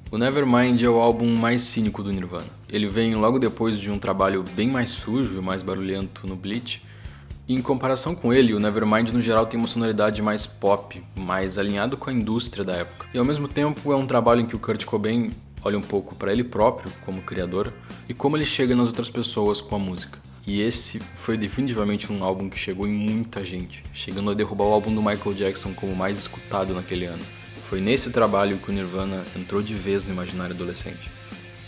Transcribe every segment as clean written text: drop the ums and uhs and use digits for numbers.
O Nevermind é o álbum mais cínico do Nirvana. Ele vem logo depois de um trabalho bem mais sujo e mais barulhento no Bleach. E em comparação com ele, o Nevermind no geral tem uma sonoridade mais pop, mais alinhado com a indústria da época. E ao mesmo tempo é um trabalho em que o Kurt Cobain olha um pouco para ele próprio como criador e como ele chega nas outras pessoas com a música. E esse foi definitivamente um álbum que chegou em muita gente, chegando a derrubar o álbum do Michael Jackson como o mais escutado naquele ano. Foi nesse trabalho que o Nirvana entrou de vez no imaginário adolescente.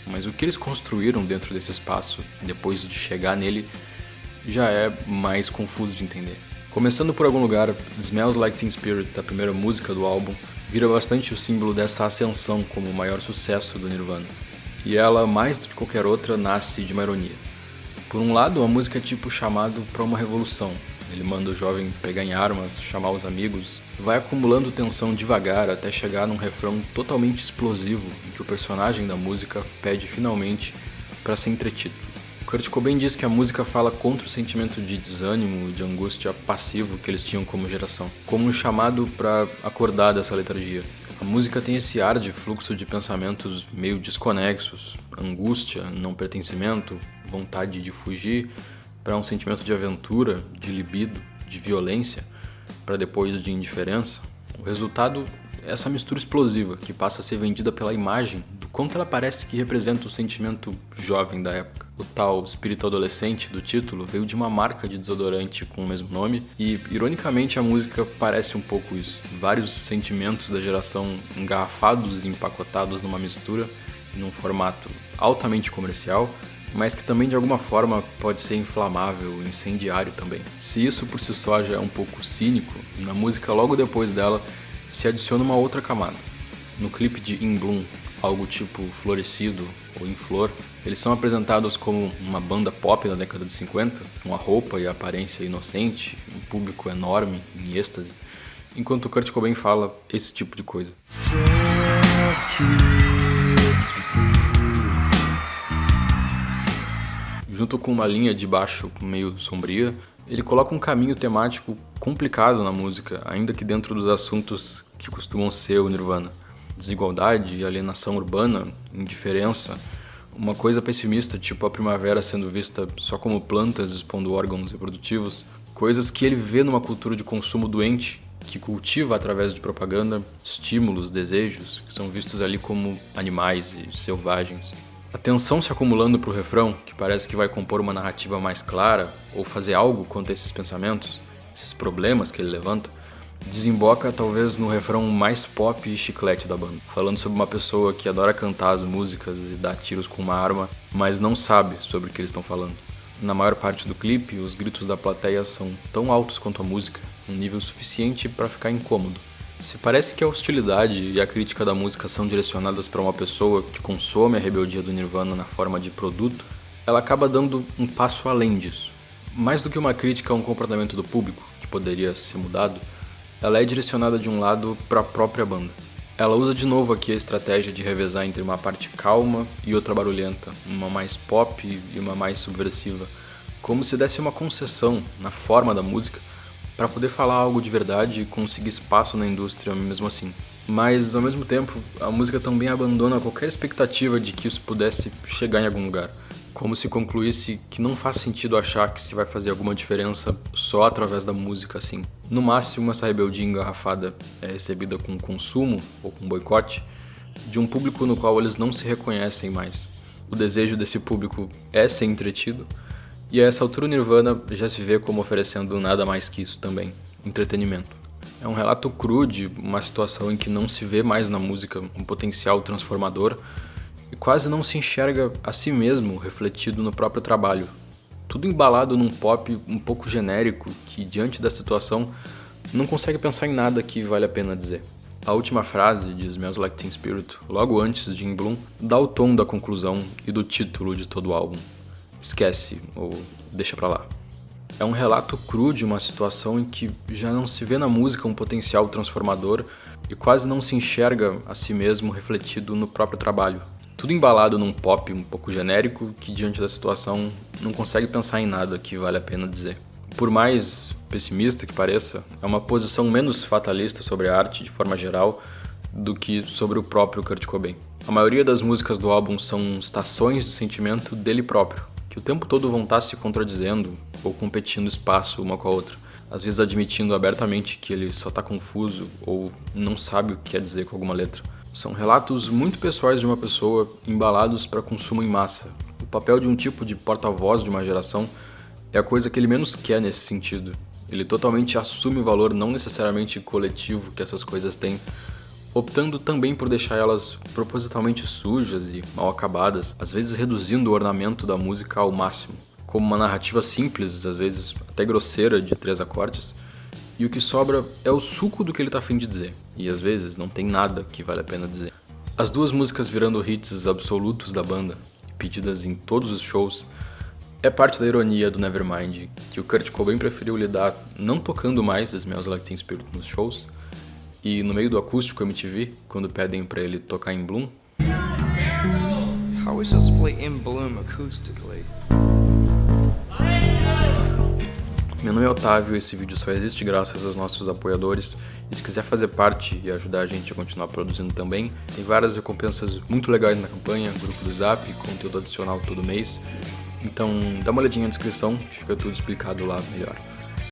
Mas o que eles construíram dentro desse espaço, depois de chegar nele, já é mais confuso de entender. Começando por algum lugar, Smells Like Teen Spirit, a primeira música do álbum, vira bastante o símbolo dessa ascensão como o maior sucesso do Nirvana. E ela, mais do que qualquer outra, nasce de uma ironia. Por um lado, a música é tipo chamado para uma revolução. Ele manda o jovem pegar em armas, chamar os amigos, vai acumulando tensão devagar até chegar num refrão totalmente explosivo em que o personagem da música pede finalmente para ser entretido. Kurt Cobain diz que a música fala contra o sentimento de desânimo e de angústia passivo que eles tinham como geração, como um chamado para acordar dessa letargia. A música tem esse ar de fluxo de pensamentos meio desconexos, angústia, não pertencimento, vontade de fugir, para um sentimento de aventura, de libido, de violência, para depois de indiferença. O resultado é essa mistura explosiva que passa a ser vendida pela imagem do quanto ela parece que representa o sentimento jovem da época. O tal espírito adolescente do título veio de uma marca de desodorante com o mesmo nome e, ironicamente, a música parece um pouco isso. Vários sentimentos da geração engarrafados e empacotados numa mistura, num formato altamente comercial, mas que também de alguma forma pode ser inflamável, incendiário também. Se isso por si só já é um pouco cínico, na música logo depois dela se adiciona uma outra camada. No clipe de In Bloom, algo tipo Florescido ou Em Flor, eles são apresentados como uma banda pop da década de 50, com a roupa e a aparência inocente, um público enorme, em êxtase, enquanto Kurt Cobain fala esse tipo de coisa. Junto com uma linha de baixo meio sombria, ele coloca um caminho temático complicado na música, ainda que dentro dos assuntos que costumam ser o Nirvana. Desigualdade, alienação urbana, indiferença, uma coisa pessimista, tipo a primavera sendo vista só como plantas expondo órgãos reprodutivos, coisas que ele vê numa cultura de consumo doente, que cultiva através de propaganda estímulos, desejos, que são vistos ali como animais e selvagens. A tensão se acumulando para o refrão, que parece que vai compor uma narrativa mais clara ou fazer algo contra esses pensamentos, esses problemas que ele levanta, desemboca talvez no refrão mais pop e chiclete da banda, falando sobre uma pessoa que adora cantar as músicas e dar tiros com uma arma, mas não sabe sobre o que eles estão falando. Na maior parte do clipe, os gritos da plateia são tão altos quanto a música, um nível suficiente para ficar incômodo. Se parece que a hostilidade e a crítica da música são direcionadas para uma pessoa que consome a rebeldia do Nirvana na forma de produto, ela acaba dando um passo além disso. Mais do que uma crítica a um comportamento do público, que poderia ser mudado, ela é direcionada de um lado para a própria banda. Ela usa de novo aqui a estratégia de revezar entre uma parte calma e outra barulhenta, uma mais pop e uma mais subversiva, como se desse uma concessão na forma da música para poder falar algo de verdade e conseguir espaço na indústria mesmo assim. Mas, ao mesmo tempo, a música também abandona qualquer expectativa de que isso pudesse chegar em algum lugar. Como se concluísse que não faz sentido achar que se vai fazer alguma diferença só através da música assim. No máximo, essa rebeldia engarrafada é recebida com consumo ou com boicote de um público no qual eles não se reconhecem mais. O desejo desse público é ser entretido, e a essa altura o Nirvana já se vê como oferecendo nada mais que isso também, entretenimento. É um relato cru de uma situação em que não se vê mais na música um potencial transformador e quase não se enxerga a si mesmo refletido no próprio trabalho. Tudo embalado num pop um pouco genérico que, diante da situação, não consegue pensar em nada que vale a pena dizer. A última frase de Smells Like Teen Spirit, logo antes de In Bloom, dá o tom da conclusão e do título de todo o álbum. Esquece ou deixa pra lá. É um relato cru de uma situação em que já não se vê na música um potencial transformador e quase não se enxerga a si mesmo refletido no próprio trabalho. Tudo embalado num pop um pouco genérico que, diante da situação, não consegue pensar em nada que vale a pena dizer. Por mais pessimista que pareça, é uma posição menos fatalista sobre a arte de forma geral do que sobre o próprio Kurt Cobain. A maioria das músicas do álbum são estações de sentimento dele próprio, que o tempo todo vão estar se contradizendo ou competindo espaço uma com a outra, às vezes admitindo abertamente que ele só tá confuso ou não sabe o que quer dizer com alguma letra. São relatos muito pessoais de uma pessoa embalados para consumo em massa. O papel de um tipo de porta-voz de uma geração é a coisa que ele menos quer nesse sentido. Ele totalmente assume o valor não necessariamente coletivo que essas coisas têm, optando também por deixar elas propositalmente sujas e mal acabadas, às vezes reduzindo o ornamento da música ao máximo, como uma narrativa simples, às vezes até grosseira, de 3 acordes, e o que sobra é o suco do que ele tá a fim de dizer, e às vezes não tem nada que vale a pena dizer. As duas músicas virando hits absolutos da banda, pedidas em todos os shows, é parte da ironia do Nevermind, que o Kurt Cobain preferiu lidar não tocando mais Smells Like Teen Spirit nos shows, e no meio do acústico MTV, quando pedem pra ele tocar em Bloom. How are we supposed to play In Bloom acoustically? Meu nome é Otávio, esse vídeo só existe graças aos nossos apoiadores, e se quiser fazer parte e ajudar a gente a continuar produzindo também, tem várias recompensas muito legais na campanha, grupo do Zap, conteúdo adicional todo mês, então dá uma olhadinha na descrição, fica tudo explicado lá melhor.